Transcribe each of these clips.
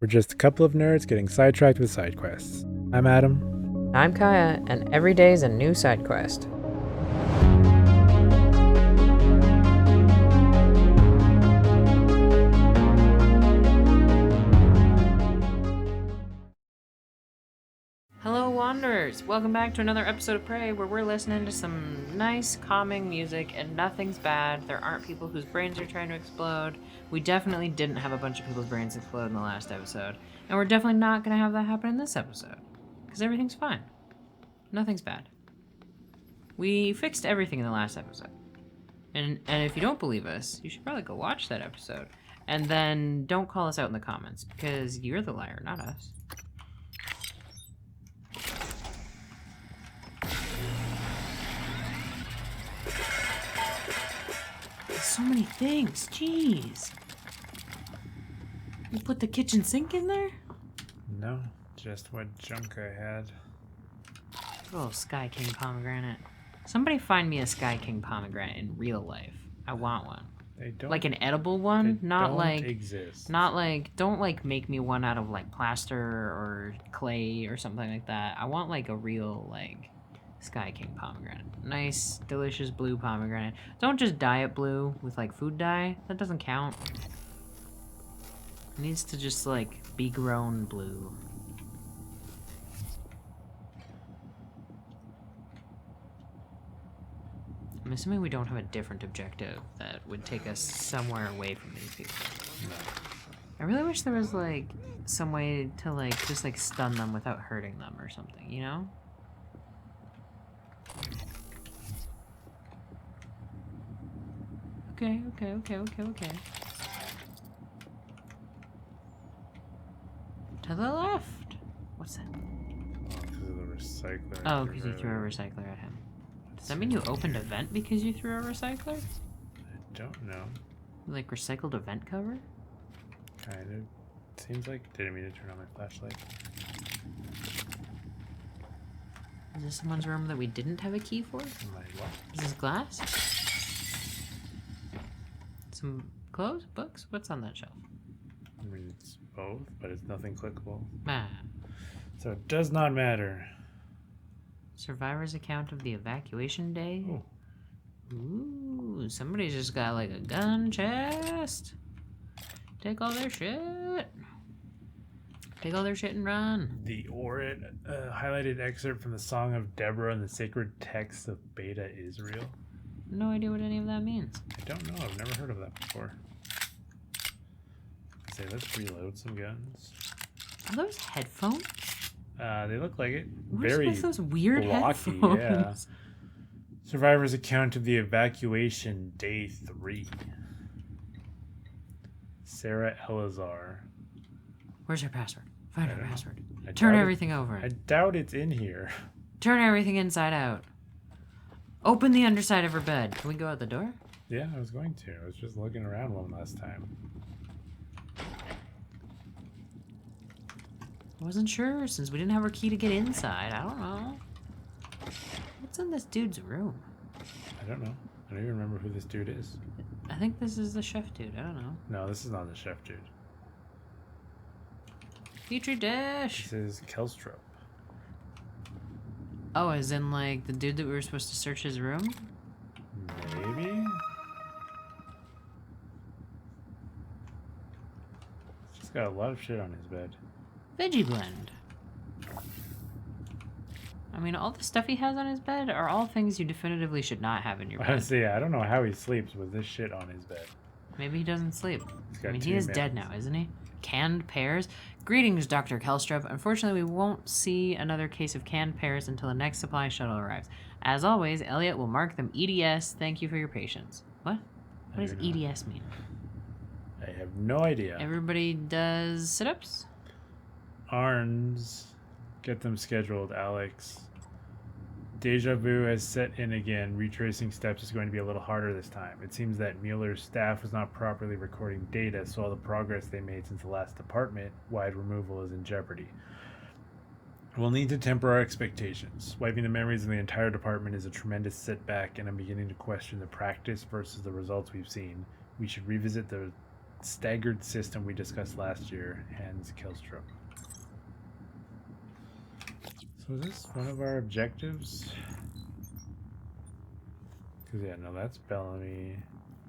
We're just a couple of nerds getting sidetracked with side quests. I'm Adam. I'm Kaya, and every day is a new side quest. Hello, Wanderers! Welcome back to another episode of Prey, where we're listening to some nice, calming music, and nothing's bad. There aren't people whose brains are trying to explode. We definitely didn't have a bunch of people's brains explode in the last episode, and we're definitely not going to have that happen in this episode, because everything's fine. Nothing's bad. We fixed everything in the last episode. And if you don't believe us, you should probably go watch that episode. And then don't call us out in the comments, because you're the liar, not us. So many things, jeez. You put the kitchen sink in there? No, just what junk I had. Oh, Sky King pomegranate. Somebody find me a Sky King pomegranate in real life. I want one. They don't. Like an edible one, not don't like exist. not like don't like make me one out of like plaster or clay or something like that. I want like a real like Sky King pomegranate. Nice, delicious blue pomegranate. Don't just dye it blue with like food dye. That doesn't count. It needs to just like be grown blue. I'm assuming we don't have a different objective that would take us somewhere away from these people. No. I really wish there was like some way to like just like stun them without hurting them or something, you know? Okay. To the left. What's that? Because of the recycler. Oh, because you threw a recycler at him. Does that mean you opened a vent because you threw a recycler? I don't know. Like recycled a vent cover? Kind of. Seems like. Didn't mean to turn on my flashlight. Is this someone's room that we didn't have a key for? My what? Is this glass? Some clothes? Books? What's on that shelf? I mean, it's both, but it's nothing clickable. Ah. So it does not matter. Survivor's account of the evacuation day? Oh. Ooh, somebody's just got like a gun chest. Take all their shit. Take all their shit and run. The Orit highlighted excerpt from the Song of Deborah and the sacred texts of Beta Israel. No idea what any of that means. I don't know. I've never heard of that before. Say, let's reload some guns. Are those headphones? They look like it. What is Very with those weird blocky, headphones? yeah. Survivor's account of the evacuation, day 3. Sarah Elazar. Where's her password? Find I her don't know. password. I Turn doubt everything over. I doubt it's in here. Turn everything inside out. Open the underside of her bed. Can we go out the door? Yeah, I was going to. I was just looking around one last time. I wasn't sure since we didn't have our key to get inside. I don't know. What's in this dude's room? I don't know. I don't even remember who this dude is. I think this is the chef dude. I don't know. No, this is not the chef dude. Petri dish. This is Kelstrup. Oh, as in like the dude that we were supposed to search his room? Maybe? He's just got a lot of shit on his bed. Veggie blend. I mean, all the stuff he has on his bed are all things you definitively should not have in your bed. Honestly, I don't know how he sleeps with this shit on his bed. Maybe he doesn't sleep. He's got I mean, 2 he is minutes. dead now, isn't he? Canned pears? Greetings, Dr. Kelstrup. Unfortunately, we won't see another case of canned pears until the next supply shuttle arrives. As always, Elliot will mark them EDS. Thank you for your patience. What? What does EDS mean? I have no idea. Everybody does sit-ups? Arns. Get them scheduled, Alex. Deja vu has set in again. Retracing steps is going to be a little harder this time. It seems that Mueller's staff was not properly recording data, so all the progress they made since the last department-wide removal is in jeopardy. We'll need to temper our expectations. Wiping the memories of the entire department is a tremendous setback, and I'm beginning to question the practice versus the results we've seen. We should revisit the staggered system we discussed last year, Hans Killstrom. So is this one of our objectives? Because, yeah, no, that's Bellamy.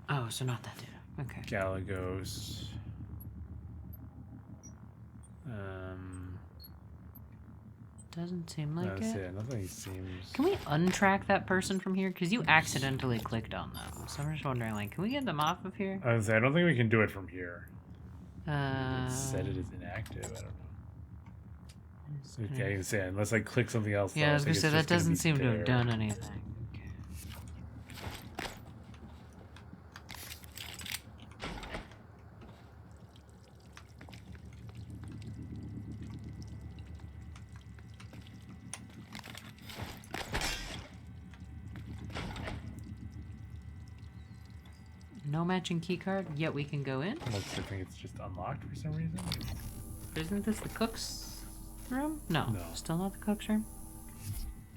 Oh, so not that data. Okay. Galagos. Doesn't seem like That's it. it. Nothing seems. Can we untrack that person from here? Because you accidentally clicked on them. So I'm just wondering, like, can we get them off of here? I don't think we can do it from here. Uh, It said it is inactive. I don't know. So, okay, I can say unless I click something else. yeah, I was think gonna say it's that just gonna doesn't be seem to have there. done anything. Okay. No matching keycard, yet we can go in. Looks like it's just unlocked for some reason. Isn't this the cook's room? No, No. still not the cook's room.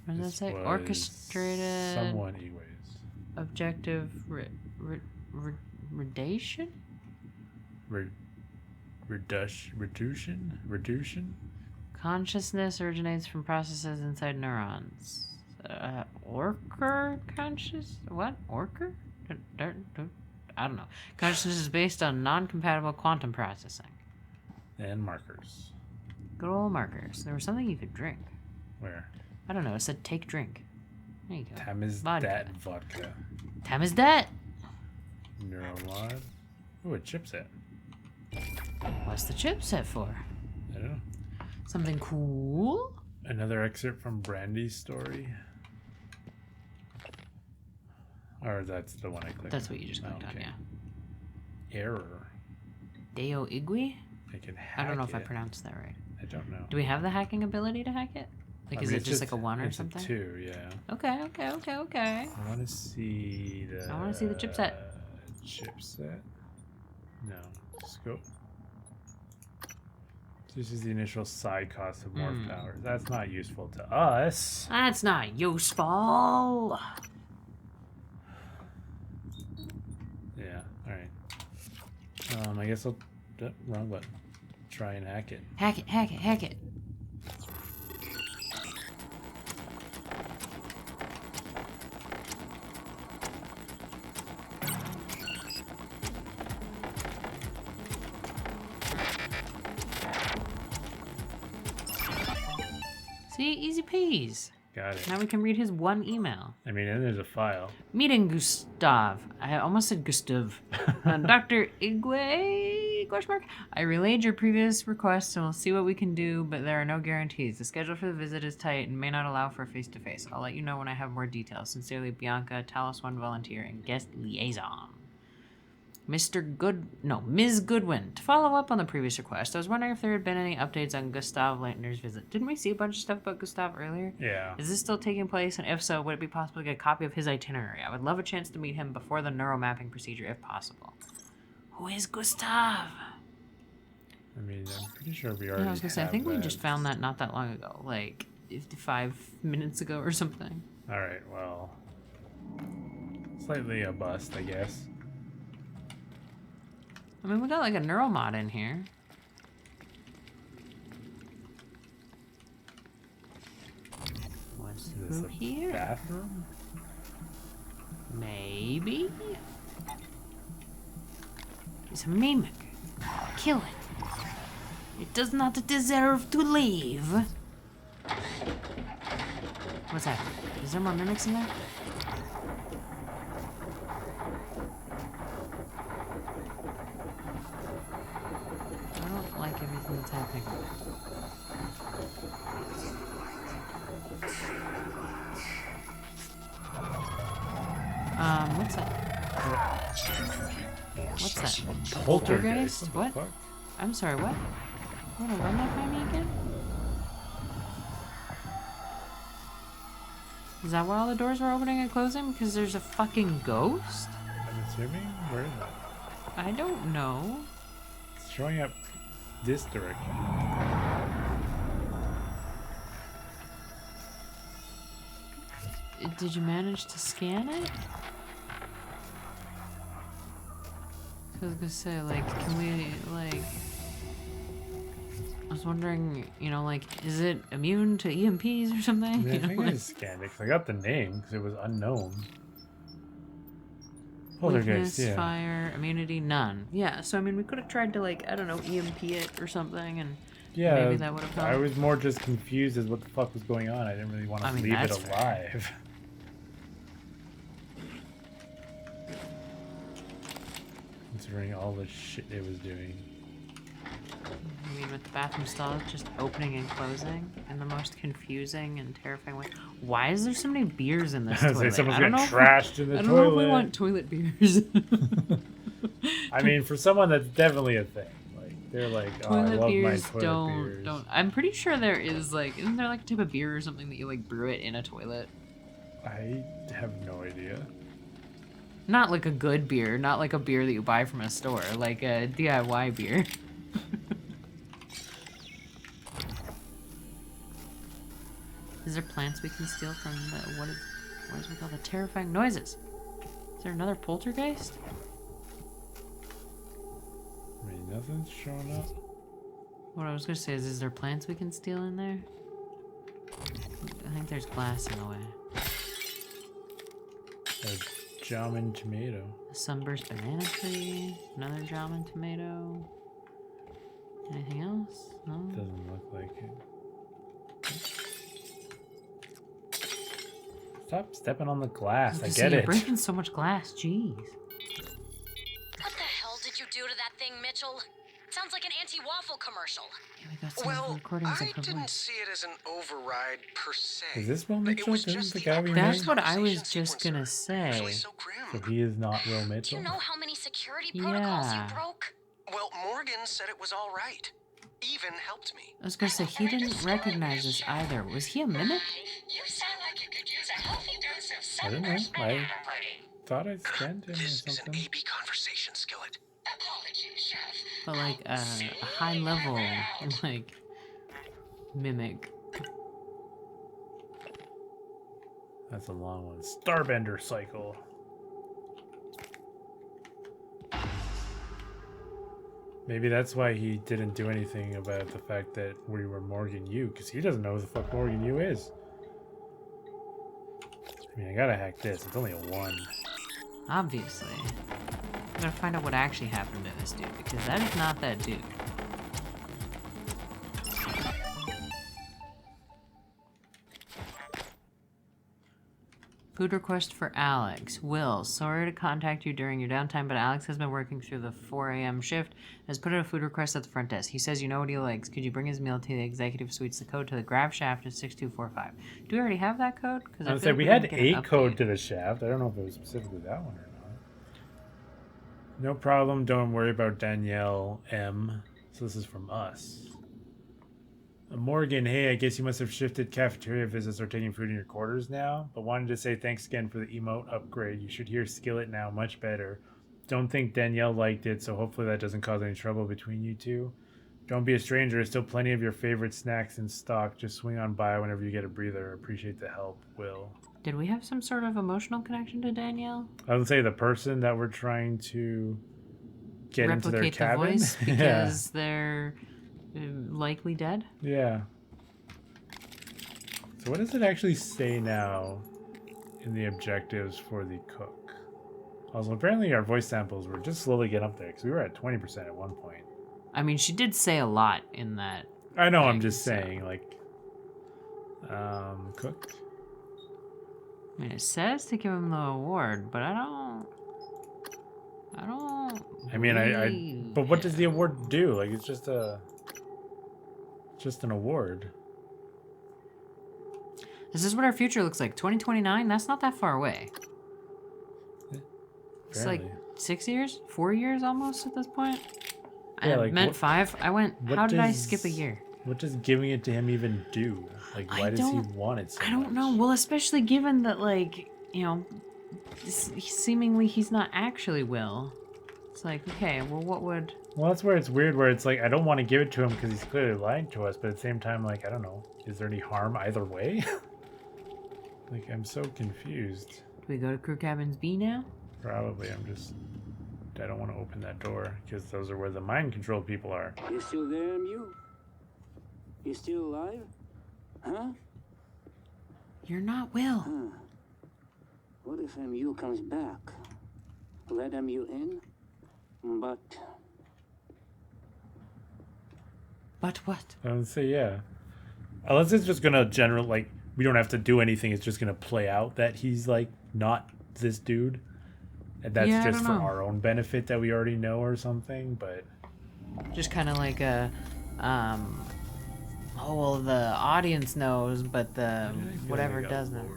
What does that say? was Orchestrated Someone anyways. objective redation? Reduction? Consciousness originates from processes inside neurons. Orker conscious? What? Orker? I don't know. Consciousness is based on non-compatible quantum processing. And markers. Good old markers. There was something you could drink. Where? I don't know. It said take drink. There you go. Tamizdat vodka. Tamizdat. Neuromod. Ooh, a chipset. What's the chipset for? I don't know. Something cool? Another excerpt from Brandy's story. Or that's the one I clicked. That's what you just clicked on, okay. yeah. Error. Deo Igui? I can I hack don't know if I it. pronounced that right. I don't know. Do we have the hacking ability to hack it? Like, I is mean, it it's just like a 1 or it's something? A 2, yeah. Okay. I want to see the. I wanna see the chipset. Chipset? No. Scope. This is the initial side cost of morph powers. That's not useful to us. That's not useful. Yeah, alright. I guess I'll. Wrong button. Try and hack it. Hack it. See, easy peas. Got it. Now we can read his one email. I mean, and there's a file. Meeting Gustav. I almost said Gustav. Dr. Igwe? Question mark. I relayed your previous request and we'll see what we can do, but there are no guarantees. The schedule for the visit is tight and may not allow for a face-to-face. I'll let you know when I have more details. Sincerely, Bianca, Talos One volunteer and guest liaison. Ms. Goodwin. To follow up on the previous request, I was wondering if there had been any updates on Gustav Leitner's visit. Didn't we see a bunch of stuff about Gustav earlier? Yeah. Is this still taking place? And if so, would it be possible to get a copy of his itinerary? I would love a chance to meet him before the neuromapping procedure, if possible. Who is Gustav? I mean, I'm pretty sure we already. Yeah, I was gonna say, I have think we that. just found that not that long ago, like 55 minutes ago or something. Alright, well. Slightly a bust, I guess. I mean, we got like a neuromod in here. What's Is this through a here? bathroom? Maybe? It's a mimic. Kill it. It does not deserve to live. What's that? Is there more mimics in there? I don't like everything that's happening. What's that? What's that? Poltergeist? the What? fuck? I'm sorry, what? You wanna run that by me again? Is that why all the doors were opening and closing? Because there's a fucking ghost? I'm assuming? Where is it? I don't know. It's showing up this direction. Did you manage to scan it? I was gonna say, like, can we, like... I was wondering, you know, like, is it immune to EMPs or something? I mean, You I know, think I like, just scanned it because I got the name because it was unknown. weakness, Poltergeist, yeah. fire, immunity, none. Yeah, so I mean, we could have tried to, like, I don't know, EMP it or something, and Yeah, maybe that would have helped. I was more just confused as what the fuck was going on. I didn't really want to I mean, leave it that's fair. alive. Considering all the shit it was doing. I mean, with the bathroom stall just opening and closing in the most confusing and terrifying way. Why is there so many beers in this I was toilet? say someone's I don't getting know. trashed in the I don't know if we toilet. want toilet beers. I mean, for someone that's definitely a thing. Like they're like, oh, I Toilet love beers my toilet beers. don't. I'm pretty sure there is like, isn't there like a type of beer or something that you like brew it in a toilet? I have no idea. Not like a good beer, not like a beer that you buy from a store, like a DIY beer. Is there plants we can steal from the, what is with all the terrifying noises? Is there another poltergeist? I mean, nothing's showing up. What I was gonna say is there plants we can steal in there? I think there's glass in the way. A Jamin tomato. A sunburst banana tree, another Jamin tomato. Anything else? No? Doesn't look like it. Stop stepping on the glass. I So get you're it. breaking so much glass, jeez. What the hell did you do to that thing, Mitchell? Sounds like an anti-waffle commercial. Yeah, we got some Well, recordings I of her didn't voice. see it as an override per se. Is this Will It Mitchell? was Isn't just the the guy we operator's That's what I was conversation just gonna sequencer. Usually say. so grim. So he is not Will Do Mitchell? you know how many security protocols Yeah. you broke? Well, Morgan said it was all right. Even helped me. I was gonna say, he didn't recognize us either. Was he a mimic? You sound like you could use a healthy dose of I don't know. sunburst I banana pudding. thought I scanned him or This is an something. AB conversation skillet. Apologies, Chef. But like a high level, like, mimic. That's a long one. Starbender cycle. Maybe that's why he didn't do anything about the fact that we were Morgan U, because he doesn't know who the fuck Morgan U is. I mean, I gotta hack this. It's only a 1. Obviously. I gotta find out what actually happened to this dude, because that is not that dude. Food request for Alex. Will, sorry to contact you during your downtime, but Alex has been working through the 4 a.m. shift and has put in a food request at the front desk. He says you know what he likes. Could you bring his meal to the executive suites? The code to the grab shaft is 6245. Do we already have that code? Because I would say we had a code to the shaft. I don't know if it was specifically that one or not. No problem. Don't worry about Danielle M. So this is from us. Morgan, hey, I guess you must have shifted cafeteria visits or taking food in your quarters now, but wanted to say thanks again for the emote upgrade. You should hear Skillet now much better. Don't think Danielle liked it, so hopefully that doesn't cause any trouble between you two. Don't be a stranger. There's still plenty of your favorite snacks in stock. Just swing on by whenever you get a breather. Appreciate the help, Will. Did we have some sort of emotional connection to Danielle? I would say the person that we're trying to get into their Replicate the cabin. voice because they're likely dead? Yeah. So what does it actually say now in the objectives for the cook? Also, apparently our voice samples were just slowly getting up there because we were at 20% at one point. I mean, she did say a lot in that. I know, I'm thing, just so- saying, like, cook. I mean, it says to give him the award, but I don't. I mean, believe but what does it. the award do? Like, it's just an award. This is what our future looks like. 2029. That's not that far away. It's like Apparently. 6 years, 4 years almost at this point. Yeah, I like, meant what- 5. I went. what How did I does- skip a year? What does giving it to him even do? Like, why does he don't- want it so I don't much? know. Well, especially given that, like, you know, seemingly he's not actually Will. It's like, okay, well, what would? Well, that's where it's weird, where it's like, I don't want to give it to him because he's clearly lying to us, but at the same time, like, I don't know. Is there any harm either way? Like, I'm so confused. Do we go to Crew Cabins B now? Probably, I'm just I don't want to open that door because those are where the mind control people are. You still there, Mew? You still alive? Huh? You're not Will. Huh. What if MU comes back? Let MU in? But what? I would say yeah. Unless it's just gonna like we don't have to do anything. It's just gonna play out that he's like not this dude, and that's Yeah, I just don't for know. our own benefit that we already know or something. But Just kind of like a, oh well, the audience knows, but the whatever doesn't.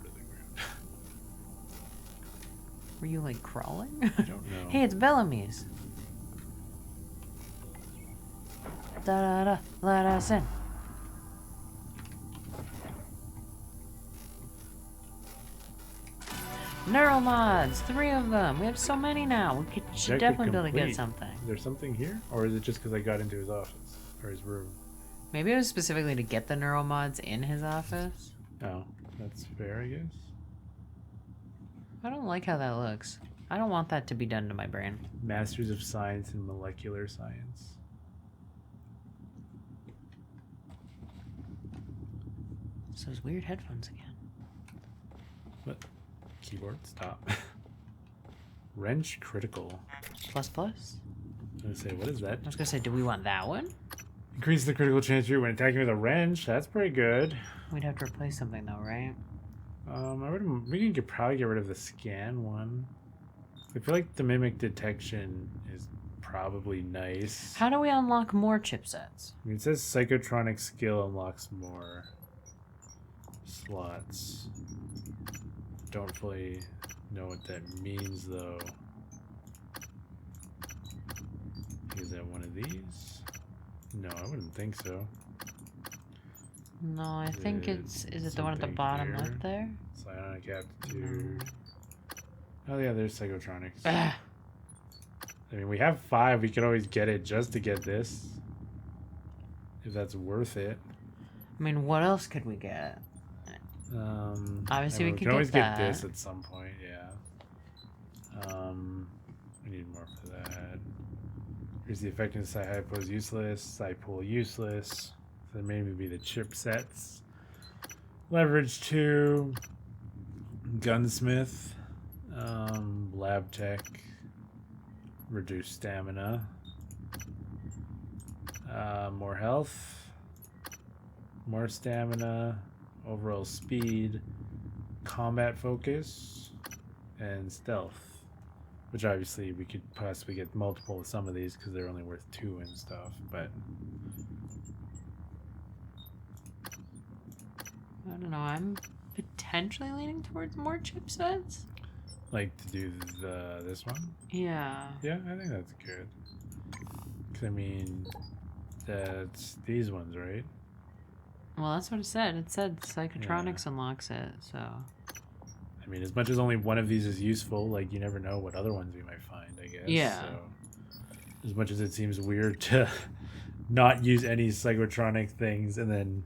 Were you like crawling? I don't know. Hey, it's Bellamy's. Da da da, let us in. Neural mods, 3 of them. We have so many now. We should Check definitely be able to complete. get something. Is there something here, or is it just because I got into his office or his room? Maybe it was specifically to get the neural mods in his office. Oh, that's fair, I guess. I don't like how that looks. I don't want that to be done to my brain. Masters of Science in Molecular Science. It's those weird headphones again. What? Keyboard, stop. Wrench critical. Plus plus? I was gonna say, what is that? I was gonna say, do we want that one? Increase the critical chance rate when attacking with a wrench. That's pretty good. We'd have to replace something though, right? We can probably get rid of the scan one. I feel like the mimic detection is probably nice. How do we unlock more chipsets? I mean, it says psychotronic skill unlocks more slots. Don't fully know what that means though. Is that one of these? No, I wouldn't think so. No, I think Is is it the one at the something bottom here? left there? Psionic aptitude. Oh yeah, there's psychotronics. Ugh. I mean, we have 5. We could always get it just to get this. If that's worth it. I mean, what else could we get? Obviously, we we could can always get get this that. at some point, yeah. We need more for that. Here's the effectiveness Psi Hypo is useless, Psi Pool useless. So maybe be the chipsets. Leverage 2, Gunsmith, Lab Tech, reduce stamina, more health, more stamina, overall speed, combat focus, and stealth. Which obviously we could possibly get multiple of some of these because they're only worth 2 and stuff, but I don't know. I'm potentially leaning towards more chipsets. like to do this one. Yeah. Yeah, I think that's good. 'Cause I mean, that's these ones, right? Well, that's what it said. It said Psychotronics unlocks it, so. I mean, as much as only one of these is useful, like you never know what other ones we might find, I guess. Yeah. So, as much as it seems weird to not use any psychotronic things and then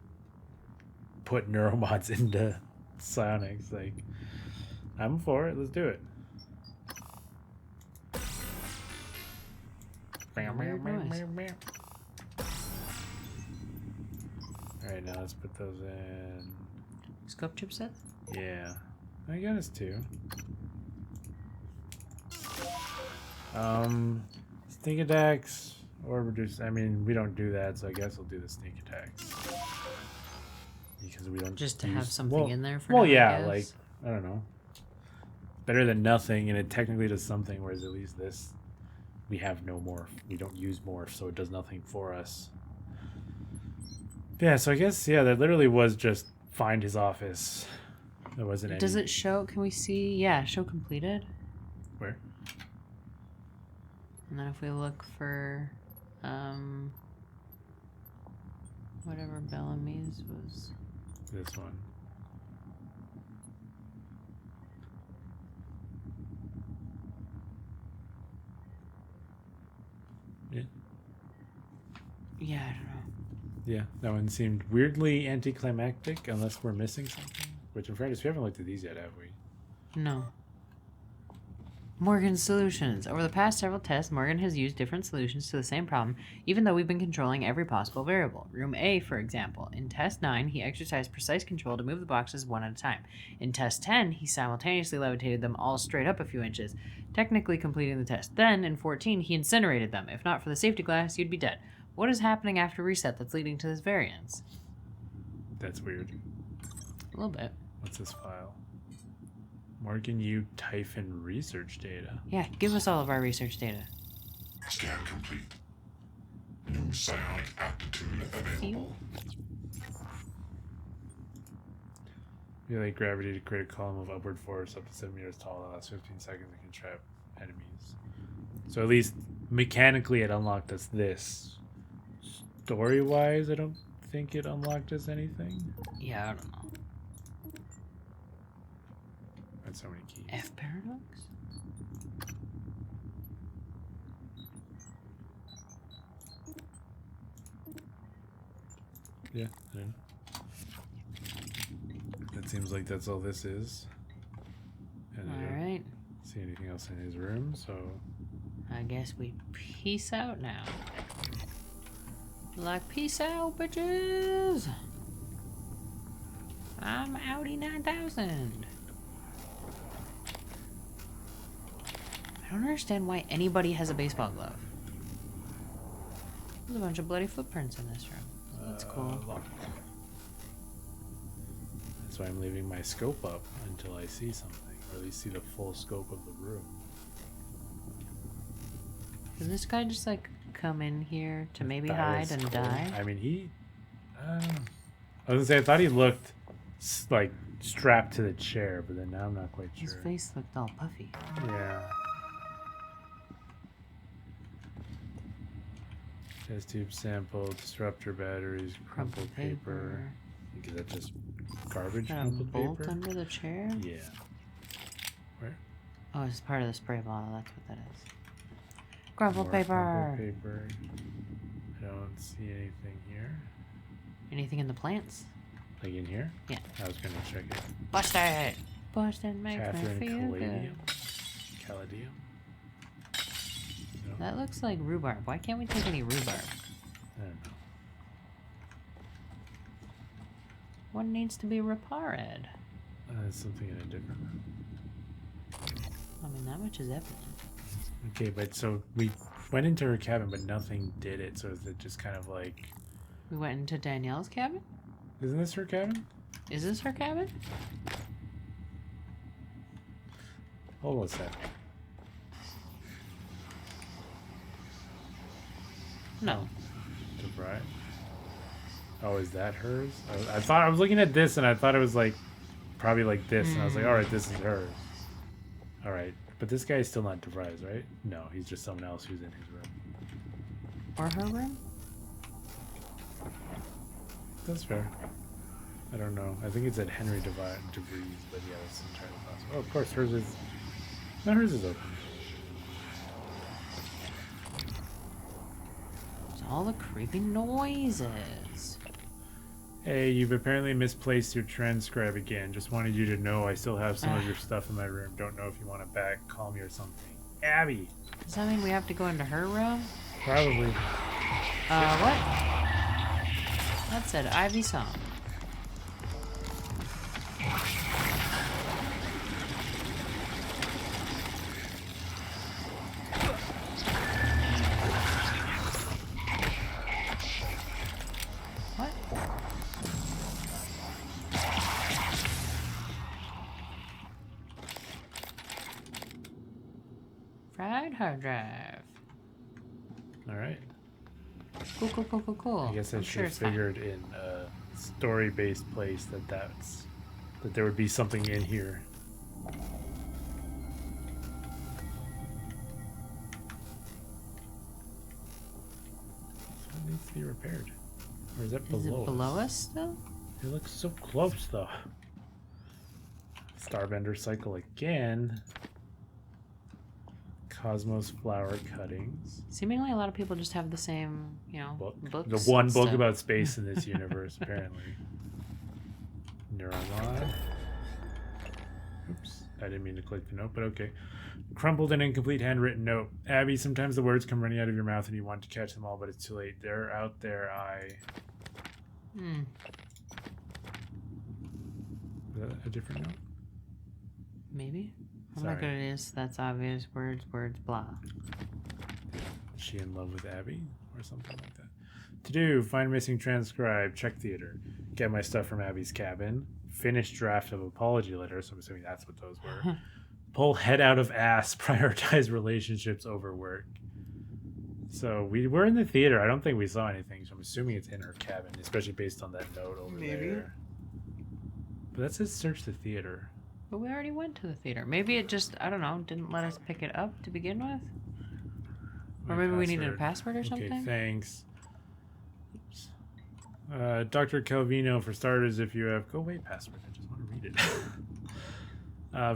put neuromods into psionics, like I'm for it. Let's do it. Weird noise. All right, now let's put those in. Scope chipsets? Yeah, I got us 2. Sneak attacks or reduce. I mean, we don't do that, so I guess we'll do the sneak attacks because we don't Just to use- have something well, in there for Well, now, I yeah, guess. like I don't know. Better than nothing, and it technically does something. Whereas at least this, we have no morph. We don't use morph, so it does nothing for us. Yeah, so I guess that literally was just find his office. There wasn't any. Does it show? Can we see? Yeah, show completed. Where? And then if we look for, whatever Bellamy's was. This one. Yeah. Yeah, I don't know. Yeah, that one seemed weirdly anticlimactic, unless we're missing something. Which, in fairness, we haven't looked at these yet, have we? No. Morgan's solutions. Over the past several tests, Morgan has used different solutions to the same problem, even though we've been controlling every possible variable. Room A, for example. In test 9, he exercised precise control to move the boxes one at a time. In test 10, he simultaneously levitated them all straight up a few inches, technically completing the test. Then, in 14, he incinerated them. If not for the safety glass, you'd be dead. What is happening after reset that's leading to this variance? That's weird. A little bit. What's this file? Morgan U Typhon research data. Yeah, give us all of our research data. Scan complete. New psionic aptitude available. Relate gravity to create a column of upward force up to 7 meters tall that lasts 15 seconds and can trap enemies. So at least mechanically it unlocked us this. Story-wise, I don't think it unlocked us anything. Yeah, I don't know. That's so many keys. F paradox? Yeah, I know. It seems like that's all this is. And I don't Alright. see anything else in his room, so... I guess we peace out now. Like, peace out, bitches! I'm Audi 9000. I don't understand why anybody has a baseball glove. There's a bunch of bloody footprints in this room. That's cool. Locked. That's why I'm leaving my scope up until I see something, or at least see the full scope of the room. Did this guy just like come in here to maybe That hide was and cool. die? I mean, he... I was gonna say, I thought he looked like strapped to the chair, but then now I'm not quite sure. His face looked all puffy. Yeah. Test tube sample, disruptor batteries, crumpled paper. Is that just garbage Got a crumpled bolt paper? under the chair? Yeah. Where? Oh, it's part of the spray bottle. That's what that is. Crumpled More paper. crumpled paper. I don't see anything here. Anything in the plants? Like in here? Yeah. I was gonna check it. Bust it! Bust it makes Catherine me feel Caladium. good. Caladium. No, That looks like rhubarb. Why can't we take any rhubarb? I don't know. What needs to be repaired? Something in a different room. I mean, that much is evident. Okay, but so we went into her cabin, but nothing did it. So is it just kind of like? We went into Danielle's cabin? Isn't this her cabin? Is this her cabin? Hold on a sec. No. DeVry. Oh, is that hers? I thought I was looking at this, and I thought it was like probably like this, and I was like, all right, this is hers. All right, but this guy is still not DeVry's, right? No, he's just someone else who's in his room. Or her room? That's fair. I don't know. I think it's at Henry DeVries, but yeah, that's entirely possible. Oh, of course, hers is. No, hers is open. It's all the creepy noises. Hey, you've apparently misplaced your transcribe again. Just wanted you to know I still have some of your stuff in my room. Don't know if you want it back. Call me or something. Abby! Does that mean we have to go into her room? Probably. What? That said Ivy Song. What? Fried hard drive. Alright. Cool, cool, cool, cool, cool. I guess I I'm should sure have it's fine. figured in a story-based place that there would be something in here. So it needs to be repaired. Or is that below Is it us? below us still? It looks so close, though. Starbender cycle again. Cosmos flower cuttings. Seemingly a lot of people just have the same, Book. books. The one and book stuff. about space in this universe, apparently. Neuromod. Oops. I didn't mean to click the note, but okay. Crumpled and incomplete handwritten note. Abby, sometimes the words come running out of your mouth and you want to catch them all, but it's too late. They're out there. Is that a different note? Maybe. Oh Sorry. my goodness, that's obvious. Words, blah. Is she in love with Abby? Or something like that. To do, find missing transcribe, check theater. Get my stuff from Abby's cabin. Finish draft of apology letter, so I'm assuming that's what those were. Pull head out of ass, prioritize relationships over work. So we were in the theater. I don't think we saw anything, so I'm assuming it's in her cabin, especially based on that note over there. But that says search the theater. But we already went to the theater. Maybe it just, I don't know, didn't let us pick it up to begin with? Or maybe we needed a password or something? Okay, thanks. Oops. Dr. Calvino, for starters, if you have... Go away, password. I just want to read it.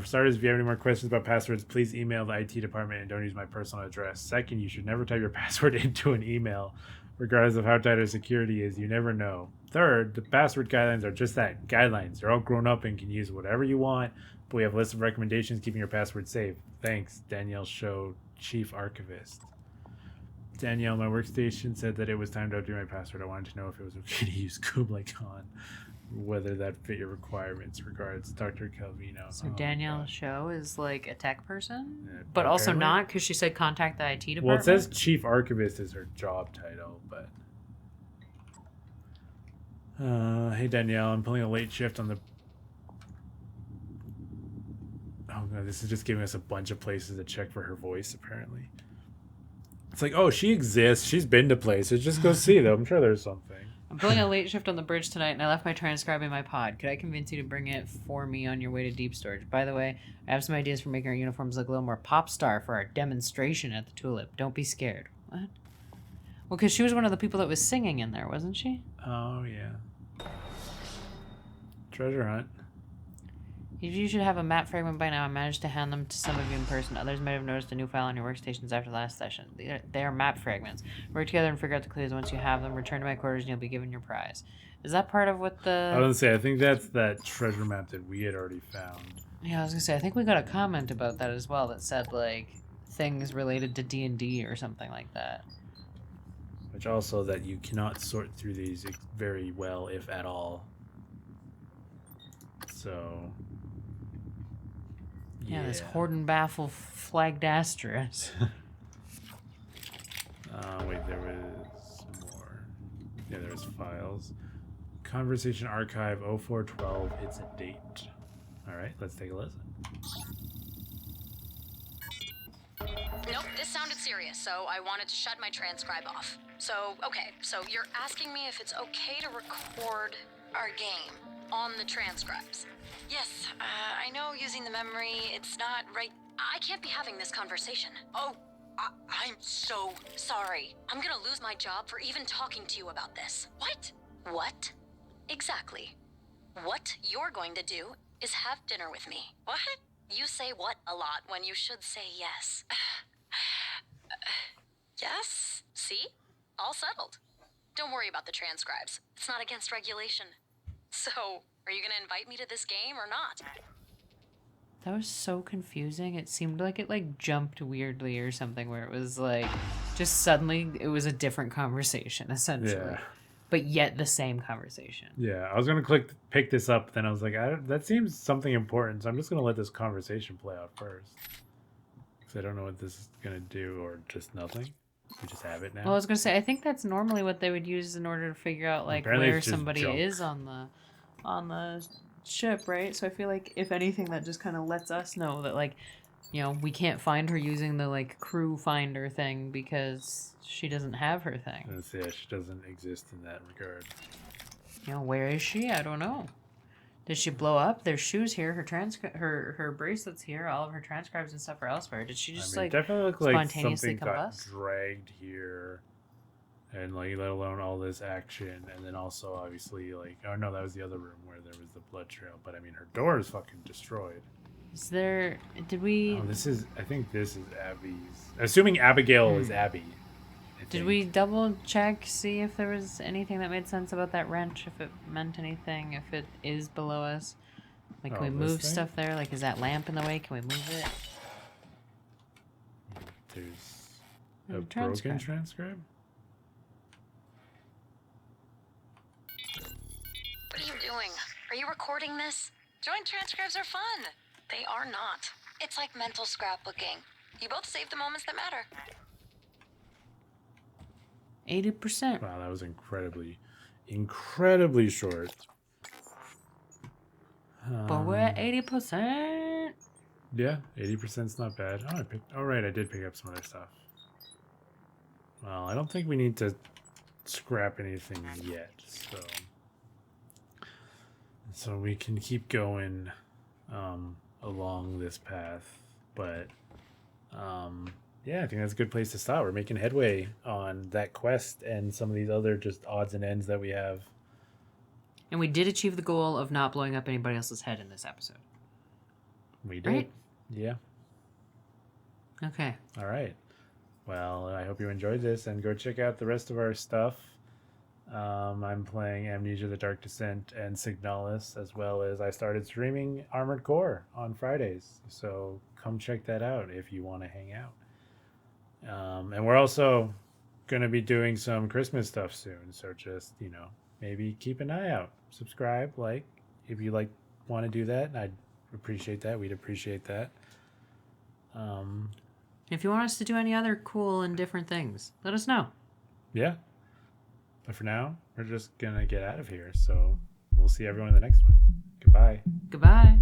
For starters, if you have any more questions about passwords, please email the IT department and don't use my personal address. Second, you should never type your password into an email, regardless of how tight our security is. You never know. Third, the password guidelines are just that, guidelines. They're all grown up and can use whatever you want, but we have a list of recommendations keeping your password safe. Thanks, Danielle Show, Chief Archivist. Danielle, my workstation said that it was time to update my password. I wanted to know if it was okay to use Kublai Khan, whether that fit your requirements. Regards, Dr. Calvino. So Danielle Show is like a tech person? Yeah, But also apparently- not, because she said contact the IT department? Well, it says Chief Archivist is her job title, but... hey, Danielle, I'm pulling a late shift on the... Oh, God, this is just giving us a bunch of places to check for her voice, apparently. It's like, oh, she exists. She's been to places. Just go see them. I'm sure there's something. I'm pulling a late shift on the bridge tonight, and I left my transcribe in my pod. Could I convince you to bring it for me on your way to deep storage? By the way, I have some ideas for making our uniforms look a little more pop star for our demonstration at the Tulip. Don't be scared. What? Well, because she was one of the people that was singing in there, wasn't she? Oh, yeah. Treasure hunt. You should have a map fragment by now. I managed to hand them to some of you in person. Others might have noticed a new file on your workstations after the last session. They are map fragments. Work together and figure out the clues. Once you have them, return to my quarters and you'll be given your prize. Is that part of what the... I was going to say, I think that's that treasure map that we had already found. Yeah, I was going to say, I think we got a comment about that as well that said, like, things related to D&D or something like that. Which also that you cannot sort through these very well, if at all. So... Yeah, this Hordenbaffle flagged asterisk. Wait, there was some more. Yeah, there was files. Conversation archive 0412. It's a date. All right, let's take a listen. Nope, this sounded serious, so I wanted to shut my transcribe off. So, okay, so you're asking me if it's okay to record our game on the transcribes. Yes, I know using the memory, it's not right. I can't be having this conversation. Oh, I'm so... Sorry. I'm gonna lose my job for even talking to you about this. What? What? Exactly. What you're going to do is have dinner with me. What? You say what a lot when you should say yes. Yes? See? All settled. Don't worry about the transcribes. It's not against regulation. So, are you gonna invite me to this game or not? That was so confusing. It seemed like it, like, jumped weirdly or something where it was, like, just suddenly it was a different conversation, essentially. Yeah. But yet the same conversation. Yeah, I was going to pick this up, then I was like, that seems something important, so I'm just going to let this conversation play out first. Because I don't know what this is going to do, or just nothing. We just have it now. Well, I was gonna say, I think that's normally what they would use in order to figure out like Apparently where it's just somebody junk. is on the ship, right? So I feel like if anything, that just kind of lets us know that like, you know, we can't find her using the like crew finder thing because she doesn't have her thing. Yeah, she doesn't exist in that regard. You know, where is she? I don't know. Did she blow up? There's shoes here. Her bracelets here. All of her transcribes and stuff are elsewhere. Did she just like definitely look like spontaneously something got combust? dragged here, and like let alone all this action, and then also obviously like, oh no, that was the other room where there was the blood trail. But I mean, her door is fucking destroyed. Is there? Did we? Oh, I think this is Abby's. Assuming Abigail is Abby. I Did think. we double check, see if there was anything that made sense about that wrench, if it meant anything, if it is below us? Like, can Oh, we this move thing? stuff there? Like, is that lamp in the way? Can we move it? There's a And broken transcribe. transcribe? What are you doing? Are you recording this? Joint transcribes are fun. They are not. It's like mental scrapbooking. You both save the moments that matter. 80%. Wow, that was incredibly short. But we're at 80%. Yeah, 80%'s not bad. Oh, right, I did pick up some other stuff. Well, I don't think we need to scrap anything yet, so we can keep going along this path. But yeah, I think that's a good place to start. We're making headway on that quest and some of these other just odds and ends that we have. And we did achieve the goal of not blowing up anybody else's head in this episode. We did. Right. Yeah. Okay. All right. Well, I hope you enjoyed this, and go check out the rest of our stuff. I'm playing Amnesia: The Dark Descent and Signalis, as well as I started streaming Armored Core on Fridays. So come check that out if you want to hang out. And we're also going to be doing some Christmas stuff soon. So just, maybe keep an eye out. Subscribe, if you want to do that. I'd appreciate that. We'd appreciate that. If you want us to do any other cool and different things, let us know. Yeah. But for now, we're just going to get out of here. So we'll see everyone in the next one. Goodbye. Goodbye.